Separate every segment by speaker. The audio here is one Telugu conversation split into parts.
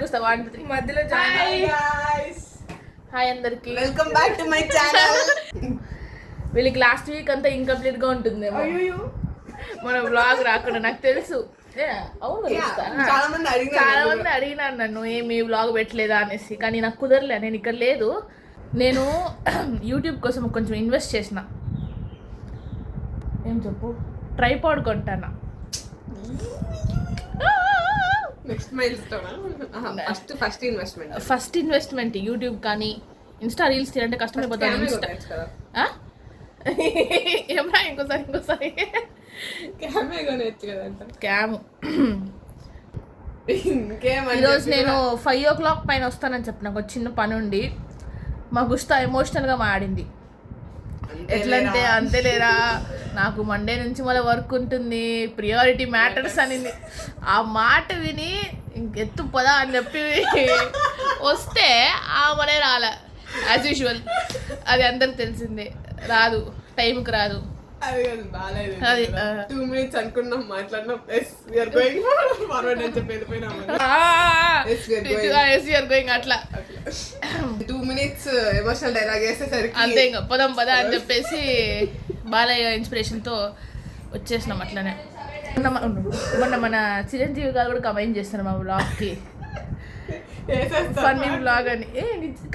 Speaker 1: వస్తా 1 2 3
Speaker 2: మధ్యలో
Speaker 1: హాయ్ అందరికి
Speaker 2: welcome back to my channel.
Speaker 1: వీళ్ళకి లాస్ట్ వీక్ అంతా ఇన్కంప్లీట్ గా ఉంటుంది మన వ్లాగ్ రాకుండా నాకు తెలుసు. అవును చాలా మంది అడిగినారు నన్ను ఏమి వ్లాగ్ పెట్టలేదా అనేసి, కానీ నాకు కుదరలే. నేను ఇక్కడ లేదు, నేను యూట్యూబ్ కోసం కొంచెం ఇన్వెస్ట్ చేసిన. ఏం చెప్పు, ట్రైపాడ్ కొంటానా. ఫస్ట్ ఇన్వెస్ట్మెంట్ యూట్యూబ్ కానీ ఇన్స్టా రీల్స్ తీయాలంటే కష్టమైపోతాను. ఏమరా ఇంకోసారి ఈరోజు నేను 5 o'clock పైన వస్తానని చెప్పిన. నాకు చిన్న పని ఉండి మా గుస్తా ఎమోషనల్గా మాడింది. ఎట్లంటే అంతేలేరా, నాకు మండే నుంచి మళ్ళీ వర్క్ ఉంటుంది, ప్రియారిటీ మ్యాటర్స్ అనింది. ఆ మాట విని ఇంకెత్తు పదా అని చెప్పి వస్తే ఆ మనే రాలే. యాజ్ యూజువల్ అది అందరికి తెలిసిందే, రాదు, టైంకి రాదు.
Speaker 2: అది 2 minutes అనుకున్నాం, మాట్లాడినాం.
Speaker 1: అట్లా
Speaker 2: 2 minutes ఎమోషనల్ డైలాగ్ వేసేసరికి
Speaker 1: అంతే, ఇంకా పదం పద అని చెప్పేసి బాలయ్య ఇన్స్పిరేషన్తో వచ్చేసినాం. అట్లనే మొన్న మన చిరంజీవి గారు కూడా కమెంట్ చేస్తారు మా వ్లాగ్కి, ఫన్నీ వ్లాగ్ అని.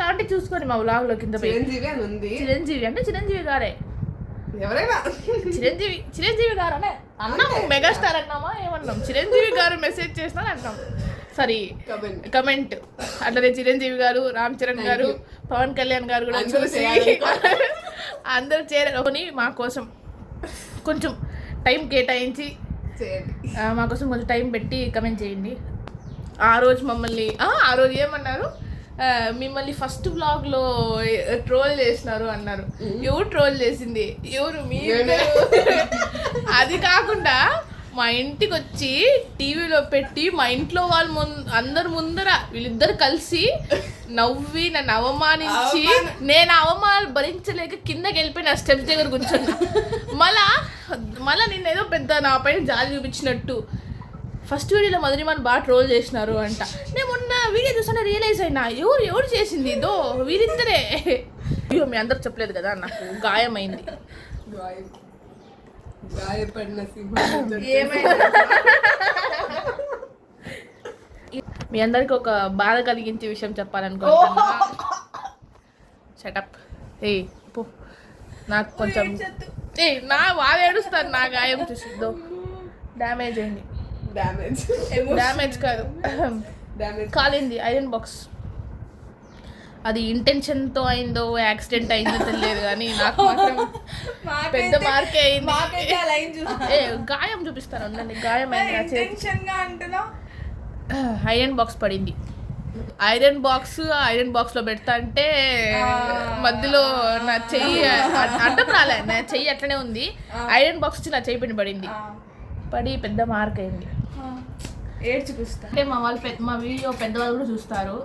Speaker 1: కాబట్టి చూసుకోండి మా వ్లాగ్లో కింద చిరంజీవి అంటే చిరంజీవి గారే,
Speaker 2: ఎవరైనా
Speaker 1: చిరంజీవి గారు అనే అన్నాము. మెగాస్టార్ అన్నామా ఏమన్నాం, చిరంజీవి గారు మెసేజ్ చేసినా అన్నాం. Sorry comment. అట్లనే చిరంజీవి గారు, రామ్ చరణ్ గారు, పవన్ కళ్యాణ్ గారు కూడా చూసి అందరూ చేరుకొని మా కోసం కొంచెం టైం కేటాయించి మా కోసం కొంచెం టైం పెట్టి కమెంట్ చేయండి. ఆ రోజు ఏమన్నారు, మిమ్మల్ని ఫస్ట్ వ్లాగ్లో ట్రోల్ చేసినారు అన్నారు. ఎవరు ట్రోల్ చేసింది? ఎవరు? మీరు. అది కాకుండా మా ఇంటికి వచ్చి టీవీలో పెట్టి మా ఇంట్లో వాళ్ళు అందరు ముందర వీళ్ళిద్దరు కలిసి నవ్వి నన్ను అవమానించి, నేను అవమానాలు భరించలేక కిందకి వెళ్ళిపోయి నా స్టెప్స్ దగ్గర కూర్చున్నా. మళ్ళా నిన్న ఏదో పెద్ద నా పైన జాలి చూపించినట్టు ఫస్ట్ వీడియోలో మధురిమాని బాగా ట్రోల్ చేసినారు అంట. నేను మొన్న వీడియో చూసానే రియలైజ్ అయినా, ఎవరు చేసింది ఇదో వీరిద్దరే. అయ్యో మీ అందరు చెప్పలేదు కదా, నాకు గాయమైంది. మీ అందరికి ఒక బాధ కలిగించే విషయం చెప్పాలనుకుంటున్నా. షటప్. పో, నాకు కొంచెం నా బాధ ఏడుస్తాను. నా గాయం చూసిద్దో డ్యామేజ్ అయింది. డ్యామేజ్ కాదు, కాలింది ఐరన్ బాక్స్. అది ఇంటెన్షన్తో అయిందో యాక్సిడెంట్ అయిందో తెలియదు, కానీ నాకు మాత్రం పెద్ద మార్కే అయింది. గాయం చూపిస్తాను ఉండండి. గాయం అయింది. ఐరన్ బాక్స్ పడింది. ఐరన్ బాక్స్లో పెడతా అంటే మధ్యలో నా చెయ్యి అడ్డం రాలే, నా చెయ్యి అట్లనే ఉంది. ఐరన్ బాక్స్ వచ్చి నా చెయ్యి పడి పెద్ద మార్క్ అయింది. ఏడ్చి చూస్తా అంటే మా వీడియో పెద్దవాళ్ళు కూడా చూస్తారు.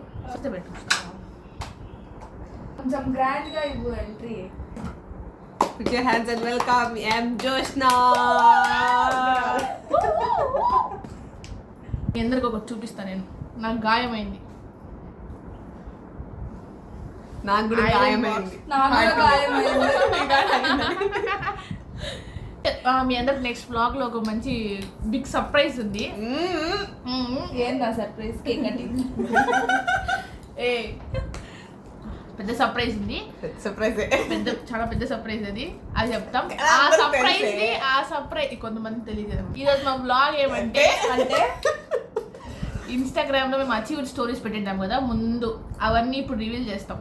Speaker 1: కొంచెం గ్రాండ్ గా ఇవ్వు entry.
Speaker 2: Put your hands and welcome Jyoshna.
Speaker 1: మీ అందరికి ఒకటి చూపిస్తా నేను. నాకు గాయమైంది.
Speaker 2: నాకు కూడా గాయమైంది.
Speaker 1: మీ అందరికి నెక్స్ట్ వ్లాగ్ లో ఒక మంచి బిగ్ సర్ప్రైజ్ ఉంది.
Speaker 2: ఏందా సర్ప్రైజ్? Cake cutting.
Speaker 1: పెద్ద సర్ప్రైజ్ ఉంది. చాలా పెద్ద సర్ప్రైజ్ అది చెప్తాం. ఆ సర్ప్రైజ్ కొంతమంది తెలియదు. ఈరోజు మా వ్లాగ్ ఏమంటే ఇన్స్టాగ్రామ్ లో మేము అచీవ్ స్టోరీస్ పెట్టింటాం కదా ముందు, అవన్నీ ఇప్పుడు రివీల్ చేస్తాం.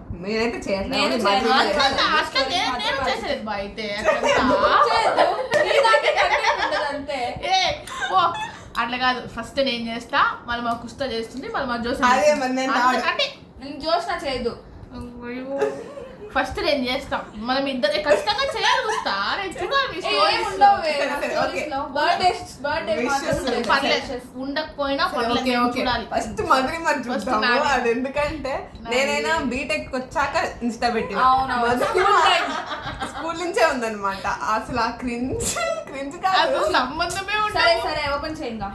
Speaker 1: అట్లా కాదు, ఫస్ట్ నేను చేస్తా, మళ్ళీ మా కుస్తా చేస్తుంది, మళ్ళీ మా జోష్న చేయదు. ఫస్ట్ నేను చేస్తాం, మనం ఇద్దరు ఖచ్చితంగా చేయాలి. వస్తా ఉండకపోయినా
Speaker 2: ఫస్ట్ అది ఎందుకంటే నేనైనా బీటెక్ వచ్చాక ఇన్స్టా పెట్టి స్కూల్ నుంచే ఉందన్నమాట. అసలు ఆ క్రింజ్ గురించి కాదు.
Speaker 1: అసలు సంబంధమే
Speaker 3: సరే
Speaker 1: ఉండదు.
Speaker 3: సరే ఓపెన్ చేయంగా.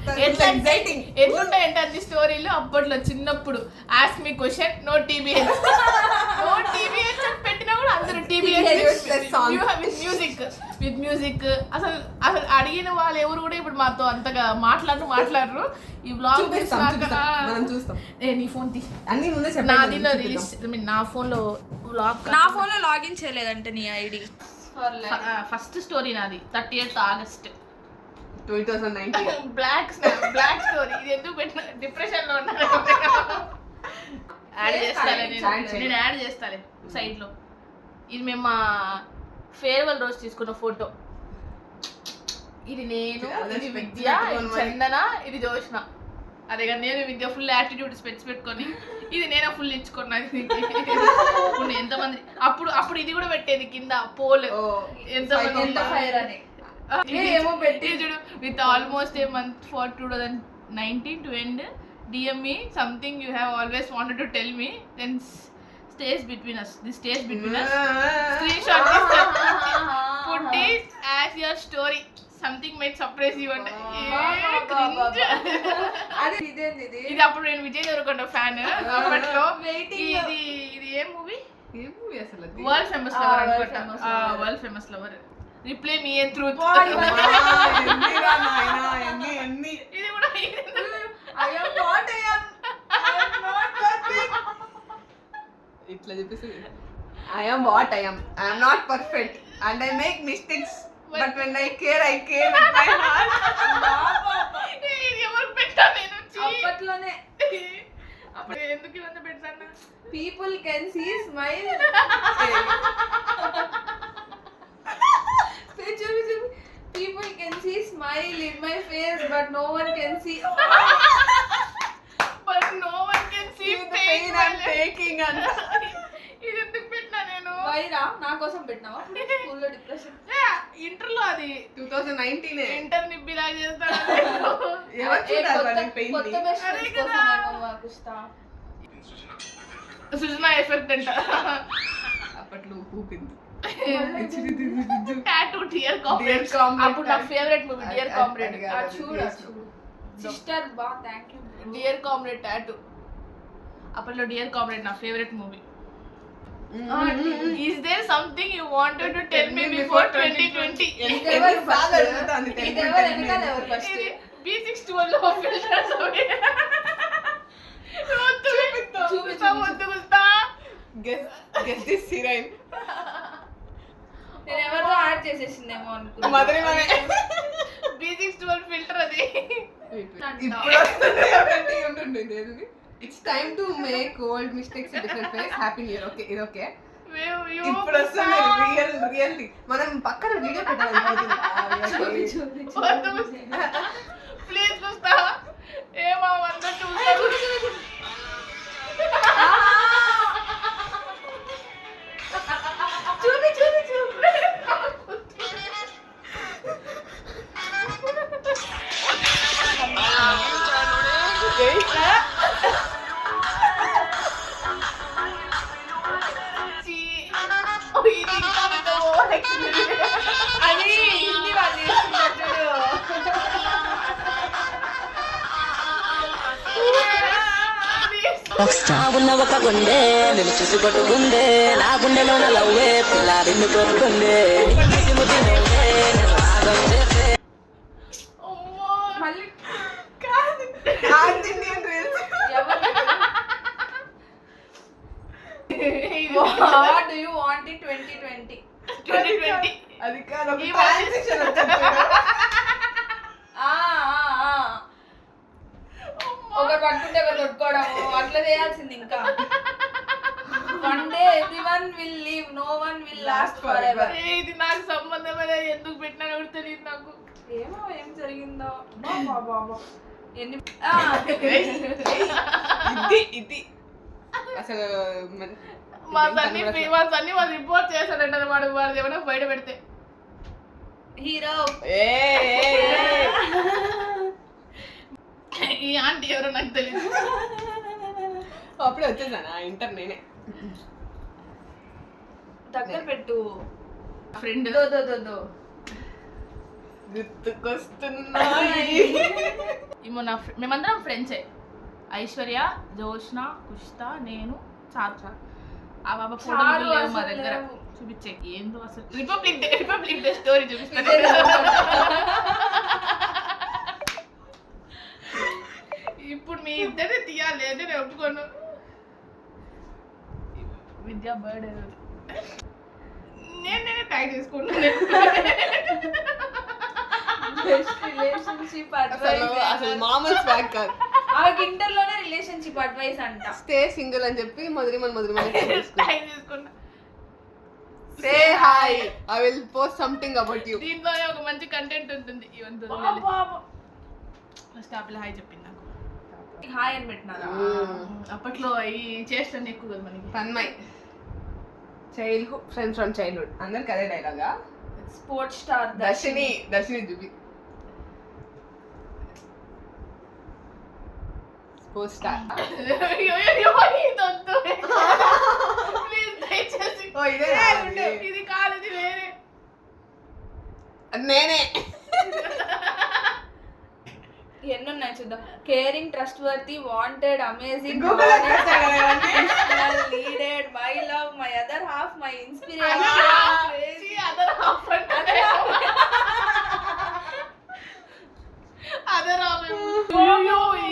Speaker 1: ఎట్లుంటాయంటే అన్ని స్టోరీలు అప్పట్లో చిన్నప్పుడు ask me question no TBH no TBH అని పెట్టినా కూడా అందరూ టీబీహెచ్ విత్ మ్యూజిక్ అసలు అసలు అడిగిన వాళ్ళు ఎవరు కూడా ఇప్పుడు మాతో అంతగా మాట్లాడరు. ఈ బ్లాగ్
Speaker 2: మనం చూస్తాం.
Speaker 1: నీ ఫోన్ తీ
Speaker 2: అన్ని ముందే
Speaker 1: నాది రిలీజ్ నా ఫోన్ లో బ్లాగ్
Speaker 3: నా ఫోన్ లో లాగిన్ చేయలేదంటే నీ ఐడి.
Speaker 1: ఫస్ట్ స్టోరీ నాది 30th August
Speaker 2: 2019.
Speaker 1: Black story. ఇది ఎందుకు పెట్టిన డిప్రెషన్ లో ఉన్నా యాడ్ చేస్తాలే నేను యాడ్ చేస్తాలే సైడ్ లో. ఇది మేము మా ఫేర్వెల్ రోజు తీసుకున్న ఫోటో. ఇది నేను, ఇది విద్య, ఇది చందన, ఇది జోష్న. అదే కదా నేను విద్య ఫుల్ యాటిట్యూడ్ స్పెట్స్ పెట్టుకొని ఇది నేను ఫుల్ ఇచ్చుకున్నా. ఎంతమంది అప్పుడు ఇది కూడా పెట్టేది కింద పోల్
Speaker 3: ఎంత ఫైర్ అని ఏమో పెట్టి
Speaker 1: చూడు with almost A month for 2019 to end DM me something you have always wanted to tell me then stays between us. This stays between us. Screenshot this put it as your story. Something might surprise you and
Speaker 3: అది ఇదేంది ఇది.
Speaker 1: ఇది అప్పుడు నేను విజయ్ దేవరకొండ ఫ్యాన్ అప్పట్లో. ఇది ఏ మూవీ
Speaker 2: అసలు
Speaker 1: వరల్డ్ ఫేమస్ లవర్ అనుకుంటా. వరల్డ్ ఫేమస్ లవర్ రిప్లై మీ ఏ ట్రూత్. ఇది కూడా
Speaker 2: ఇట్లా చెప్పేసి I am what I am. I am not perfect and I make mistakes. But when I care with my heart.
Speaker 1: ఇది ఎవరు పెట్టా నేను
Speaker 3: అప్పట్లోనే
Speaker 1: అప్పుడు ఎందుకు ఇవంతా పెడతాను.
Speaker 3: People can see smile. People can see smile in my face, but no one can see.
Speaker 1: But no one can see
Speaker 2: the pain I'm taking and
Speaker 1: ఇది ఎందుకు పెట్టినా నేను.
Speaker 3: వైరా నా కోసం పెట్టినావా స్కూల్లో డిప్రెషన్?
Speaker 1: ఇంటర్ లో అది
Speaker 2: 2019
Speaker 1: ఇంటర్ నిబ్బి లాగా చేస్తాను.
Speaker 3: కొత్త బెస్ట్ ఫ్రెండ్స్ కోసమేమో మాకుస్తా.
Speaker 1: సుజనా ఎఫెక్ట్ అంట.
Speaker 2: అప్పట్లో ఊపింది
Speaker 1: టాటూ డియర్ కామ్రేడ్. అప్పుడు నా ఫేవరెట్ మూవీ డియర్ కామ్రేడ్.
Speaker 3: చూడు సిస్టర్ బా థాంక్యూ.
Speaker 1: Dear comrade tattoo. అప్పట్లో డియర్ కామ్రేడ్ నా favourite movie. Is there something you wanted to tell me before 2020?
Speaker 3: ఇదెవరు వెనకాల ఎవరు ఫస్ట్?
Speaker 1: B612 లో ఫిల్టర్స్ అవి. చూపిస్తా.
Speaker 2: Guess this heroine.
Speaker 3: నేను ఎవరితో యాడ్ చేసేసిందేమో అనుకున్నా.
Speaker 2: మదరిమనే
Speaker 1: B612 ఫిల్టర్ అది.
Speaker 2: ఇప్పుడు వస్తుంది ఉంటుంది ఏది. It's time to make old mistakes in different ways. Happy New Year. Okay, ఇది ఓకే. ఇప్పుడు వస్తుంది రియల్లీ. మనం పక్కన వీడియో పెట్టాలి.
Speaker 1: ప్లీజ్ చూస్తా. ఏమో వంద చూస్తాను.
Speaker 3: అది హిందీ వాళ్ళు చేస్తున్నారు.
Speaker 4: ఉన్న ఒక గుండె నేను చూసి కొట్టుకుందే నా గుండెలో లవ్వే పిల్లాడిని కొట్టుకుందే
Speaker 3: మళ్ళీ What do you want in 2020?
Speaker 1: 2020
Speaker 2: అది కాదు
Speaker 1: ఈ ట్రాన్సిషన్
Speaker 3: ఒకరు పట్టుకుంటే ఒకరు కొట్టుకోవడం అట్లా చేయాల్సింది. ఇంకా one day everyone will leave, no one will last forever.
Speaker 1: ఇది నాకు సంబంధమే ఎందుకు పెట్టినానో కూడా తెలియదు నాకు.
Speaker 3: ఏమో ఏం జరిగిందో బాబా ఎన్ని
Speaker 2: ఇది అసలు
Speaker 1: మా సన్నీ వాళ్ళు రిపోర్ట్ చేశాడంట. వాడు ఏమైనా బయట పెడితే
Speaker 3: హీరో
Speaker 1: ఈ ఆంటీ ఎవరో నాకు తెలియదు.
Speaker 2: అప్పుడే వచ్చేసాను ఇంటర్ నేనే.
Speaker 3: దగ్గర పెట్టు
Speaker 1: ఫ్రెండ్
Speaker 2: గుర్తుకొస్తున్నాయి.
Speaker 1: మేమందరం ఫ్రెండ్సే. ఐశ్వర్య, జోష్న, కుష్తా, నేను, చారు. ఆ బాబా ఫోటోలు లేవు మా దగ్గర, చూపించే ఏందో అసలు. రిపబ్లిక్ డే స్టోరీ చూపిస్తాను. ఇప్పుడు మీ ఇద్దరే తీయాలి అంటే నేను ఒప్పుకోను. విద్యా బర్త్డే రోజు నేనే ట్యాగ్ చేసుకుంటాను.
Speaker 3: రిలేషన్షిప్
Speaker 2: అసలు మామూలు స్వాగ్ కాదు.
Speaker 3: ఆమెకి ఇంటర్ లోనే రిలేషన్షిప్ అడ్వైస్ అంట.
Speaker 2: స్టే సింగిల్ అని చెప్పి మధురిమన్
Speaker 1: ట్యాగ్ చేసుకుంటా.
Speaker 2: Say hi, I will post something about you.
Speaker 1: దీంట్లోనే ఒక మంచి కంటెంట్ ఉంటుంది. ఫస్ట్ ఆపిల్ హాయ్ చెప్పింది నాకు.
Speaker 3: హాయ్ అని పెట్టినారా?
Speaker 1: అప్పట్లో ఈ చేష్టం ఎక్కువ కదా మనకి.
Speaker 2: Tanmay, childhood friends from childhood, అందరికి అదే డైలాగా.
Speaker 3: స్పోర్ట్స్ స్టార్
Speaker 2: దర్శిని చూపి. Sports star. ఓ ఇదే
Speaker 1: ఇది కాదు, ఇది వేరే.
Speaker 2: నేనే.
Speaker 3: ఎన్ని ఉన్నాయి చూద్దాం. Caring, trust worthy, wanted, amazing, లీడెడ్, my love, my other half, my inspiration,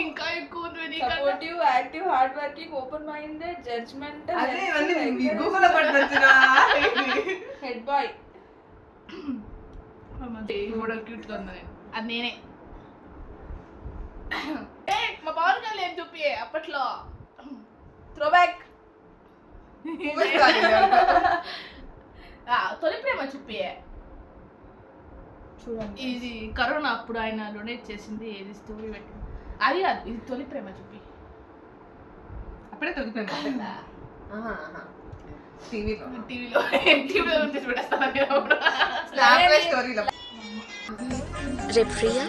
Speaker 1: ఇంకా ఎక్కువ
Speaker 3: supportive, active, hard working, open minded, judgemental,
Speaker 2: అదే ఇవన్నీ గూగుల్ లో పడుతున్నా.
Speaker 3: Head bye.
Speaker 1: క్యూట్ గా ఉన్నా నేను. అది నేనే. మా పవన్ కళ్యాణ్ చూపి అప్పట్లో
Speaker 3: థ్రోబ్యాక్.
Speaker 1: తొలి ప్రేమ చూపి.
Speaker 3: చూడండి,
Speaker 1: ఇది కరోనా అప్పుడు ఆయన డొనేట్ చేసింది. ఏది స్టోరీ పెట్టి అది కాదు, ఇది తొలి ప్రేమ చూపి.
Speaker 2: అప్పుడే తొలిపోయింది
Speaker 1: టీవీలో చూసి పెట్టేస్తాను.
Speaker 2: స్టోరీలో
Speaker 4: రేపు ఫ్రీయా?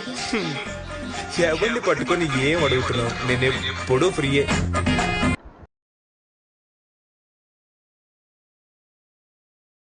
Speaker 5: ఎవరిని పట్టుకొని ఏం అడుగుతున్నావు? నేను ఎప్పుడూ ఫ్రీయే.